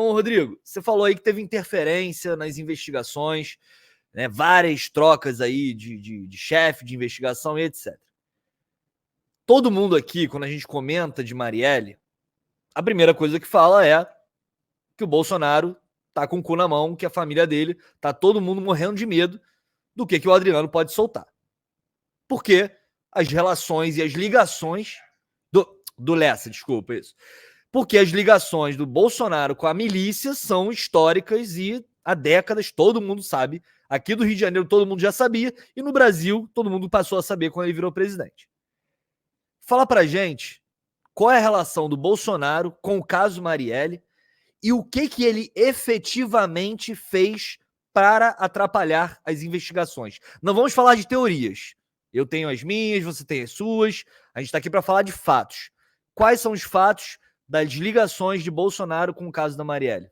Então, Rodrigo, você falou aí que teve interferência nas investigações, né, várias trocas aí de chefe de investigação e etc. Todo mundo aqui, quando a gente comenta de Marielle, a primeira coisa que fala é que o Bolsonaro tá com o cu na mão, que a família dele, tá todo mundo morrendo de medo do que o Adriano pode soltar. Porque as relações e as ligações do Lessa, desculpa, isso. Porque as ligações do Bolsonaro com a milícia são históricas e há décadas todo mundo sabe. Aqui do Rio de Janeiro todo mundo já sabia e no Brasil todo mundo passou a saber quando ele virou presidente. Fala pra gente qual é a relação do Bolsonaro com o caso Marielle e o que ele efetivamente fez para atrapalhar as investigações. Não vamos falar de teorias. Eu tenho as minhas, você tem as suas. A gente está aqui para falar de fatos. Quais são os fatos das ligações de Bolsonaro com o caso da Marielle?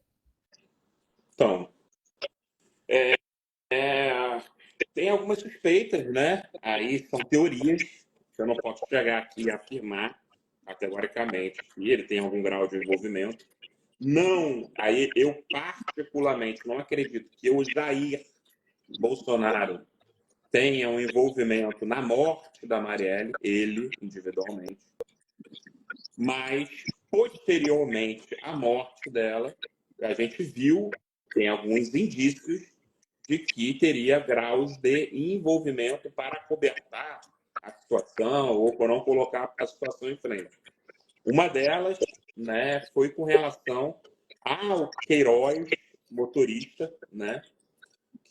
Então, tem algumas suspeitas, né? Aí são teorias que eu não posso chegar aqui e afirmar categoricamente que ele tem algum grau de envolvimento. Não, aí eu particularmente não acredito que o Jair Bolsonaro tenha um envolvimento na morte da Marielle, ele individualmente, mas posteriormente à morte dela, a gente viu, tem alguns indícios de que teria graus de envolvimento para cobertar a situação ou por não colocar a situação em frente. Uma delas, né, foi com relação ao Queiroz, motorista, né,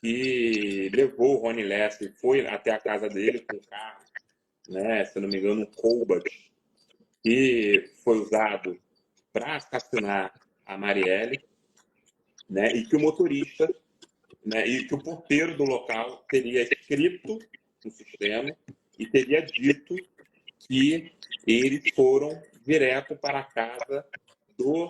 que levou o Rony Lessa e foi até a casa dele com o carro, né, se não me engano, um Cobalt, que foi usado para assassinar a Marielle, né, e que o motorista, né, e que o porteiro do local teria escrito no sistema e teria dito que eles foram direto para a casa do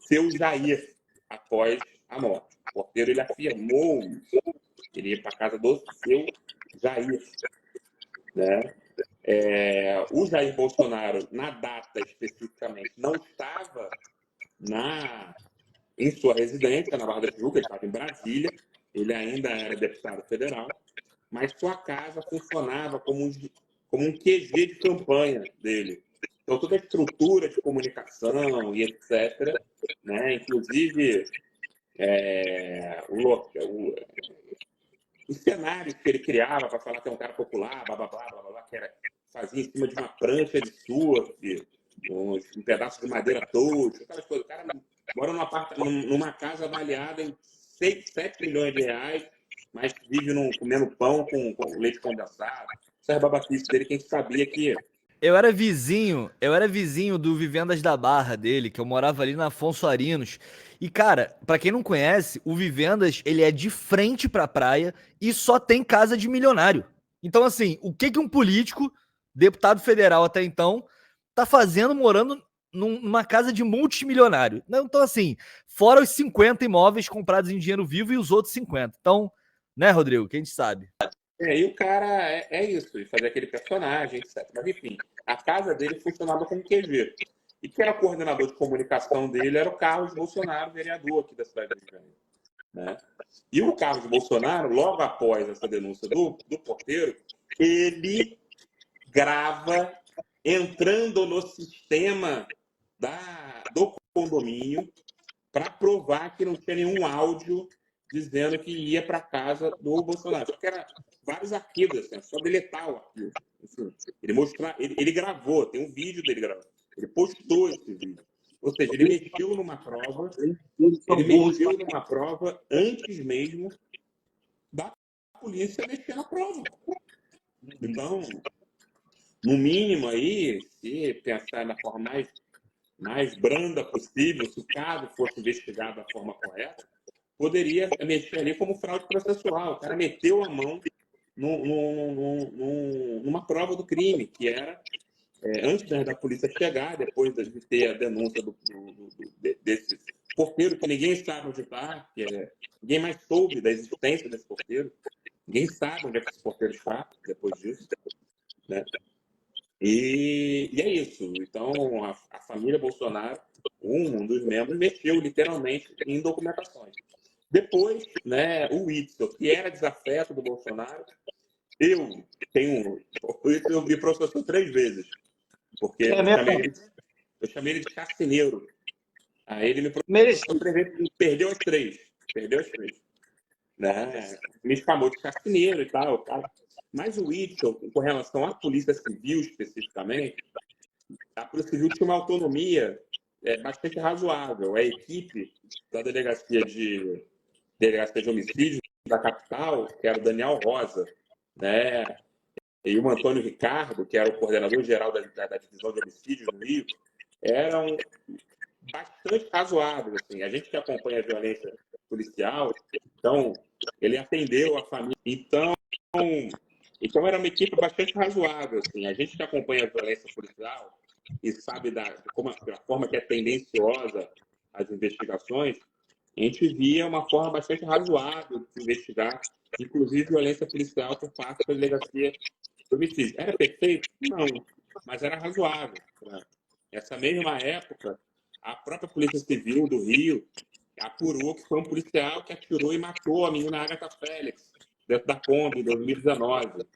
seu Jair após a morte. O porteiro ele afirmou que ele ia para a casa do seu Jair, né? O Jair Bolsonaro, na data especificamente, não estava em sua residência, na Barra da Tijuca, ele estava em Brasília, ele ainda era deputado federal, mas sua casa funcionava como um QG de campanha dele. Então, toda a estrutura de comunicação e etc., né, inclusive os cenários que ele criava para falar que é um cara popular, blá, blá, blá, blá, blá, que era, fazia em cima de uma prancha de surf, um pedaço de madeira tosco, aquelas coisas. O cara mora numa casa avaliada em 7 milhões de reais, mas vive comendo pão com leite condensado. Isso é a babaquice dele, quem sabia que... Eu era vizinho do Vivendas da Barra dele, que eu morava ali na Afonso Arinos. E, cara, pra quem não conhece, o Vivendas, ele é de frente pra praia e só tem casa de milionário. Então, assim, o que um político, deputado federal até então, tá fazendo morando numa casa de multimilionário? Então, assim, fora os 50 imóveis comprados em dinheiro vivo e os outros 50. Então, né, Rodrigo, quem sabe? E o cara é isso, ele fazia aquele personagem, etc. Mas, enfim, a casa dele funcionava como QG. E quem era o coordenador de comunicação dele era o Carlos Bolsonaro, vereador aqui da cidade do Rio de Janeiro. Né? E o Carlos Bolsonaro, logo após essa denúncia do porteiro, ele grava entrando no sistema do condomínio para provar que não tinha nenhum áudio dizendo que ia para casa do Bolsonaro. Só que era vários arquivos, assim, só deletar o arquivo. Enfim, ele gravou, tem um vídeo dele gravando. Ele postou esse vídeo. Ou seja, ele mexeu numa prova antes mesmo da polícia mexer na prova. Então, no mínimo aí, se pensar da forma mais branda possível, se o caso fosse investigado da forma correta, poderia mexer ali como fraude processual. O cara meteu a mão numa prova do crime, que era, antes da polícia chegar, depois de ter a denúncia desse porteiro, que ninguém sabe onde está, ninguém mais soube da existência desse porteiro, ninguém sabe onde é que esse porteiro está depois disso, né? E é isso. Então, a família Bolsonaro, um dos membros, mexeu literalmente em documentações. Depois, né, o Witzel, que era desafeto do Bolsonaro, eu me processou 3 vezes, porque eu chamei ele de carcineiro. Aí ele me processou 3 vezes e perdeu as 3. Né? Me chamou de carcineiro e tal. Mas o Witzel, com relação à Polícia Civil especificamente, a Polícia Civil tinha uma autonomia bastante razoável. A equipe da Delegacia de Homicídios da capital, que era o Daniel Rosa, né? E o Antônio Ricardo, que era o coordenador-geral da Divisão de Homicídios no Rio, eram bastante razoáveis. Assim. A gente que acompanha a violência policial, então, ele atendeu a família. Então era uma equipe bastante razoável. Assim. A gente que acompanha a violência policial e sabe da forma que é tendenciosa as investigações, a gente via uma forma bastante razoável de investigar, inclusive violência policial por parte da Delegacia de Homicídio. Era perfeito? Não, mas era razoável. Né? Nessa mesma época, a própria Polícia Civil do Rio apurou que foi um policial que atirou e matou a menina Agatha Félix dentro da Kombi em 2019.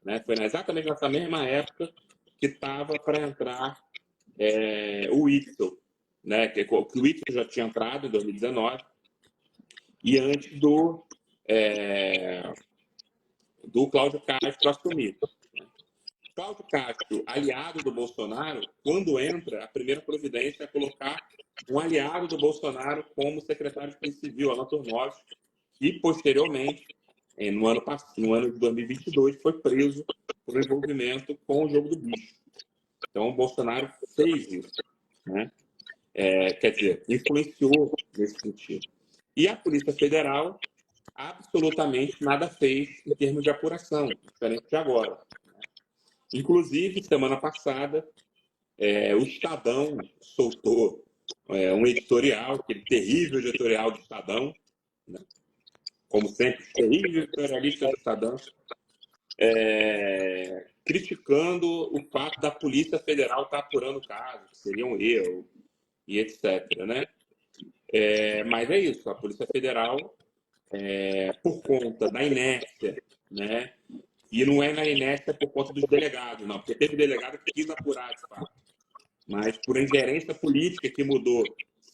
Né? Foi exatamente nessa mesma época que estava para entrar o Witzel, né? Que o Witzel já tinha entrado em 2019 e antes do Cláudio Castro assumir. Cláudio Castro, aliado do Bolsonaro, quando entra, a primeira providência é colocar um aliado do Bolsonaro como secretário de Polícia Civil, Alan Tornozzi, que posteriormente, no ano de 2022, foi preso por envolvimento com o jogo do bicho. Então, o Bolsonaro fez isso, né? Quer dizer, influenciou nesse sentido. E a Polícia Federal absolutamente nada fez em termos de apuração, diferente de agora. Inclusive, semana passada, o Estadão soltou um editorial, aquele terrível editorial do Estadão, né? Como sempre, terrível editorialista do Estadão, criticando o fato da Polícia Federal estar apurando o caso, que seria um erro, e etc. Né? Mas é isso, a Polícia Federal, por conta da inércia, né? E não é na inércia por conta dos delegados, não, porque teve delegado que quis apurar de fato, mas por ingerência política que mudou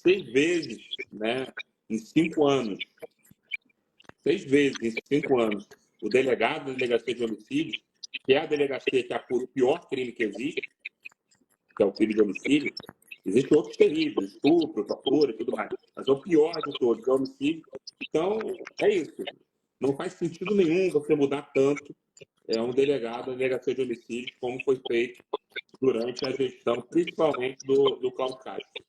6 vezes, né, em 5 anos. 6 vezes em 5 anos. O delegado da Delegacia de Homicídios, que é a delegacia que apura o pior crime que existe, que é o crime de homicídio. Existem outros terríveis, estupro, tortura e tudo mais. Mas é o pior de todos, é o homicídio. Então, é isso. Não faz sentido nenhum você mudar tanto um delegado da Delegacia de Homicídios, como foi feito durante a gestão, principalmente do Cláudio Castro.